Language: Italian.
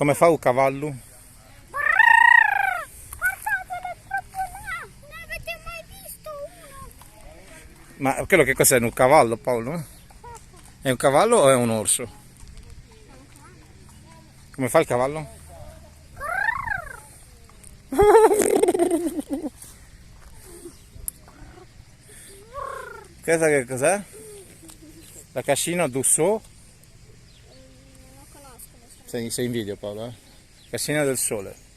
Come fa un cavallo? Guardatelo, è proprio là! Non avete mai visto uno? Ma quello che cos'è? Un cavallo, Paolo? È un cavallo o è un orso? Come fa il cavallo? Questa che cos'è? La cascina du so? Non lo conosco, Sei in video, Paolo, eh? Cascina del sole.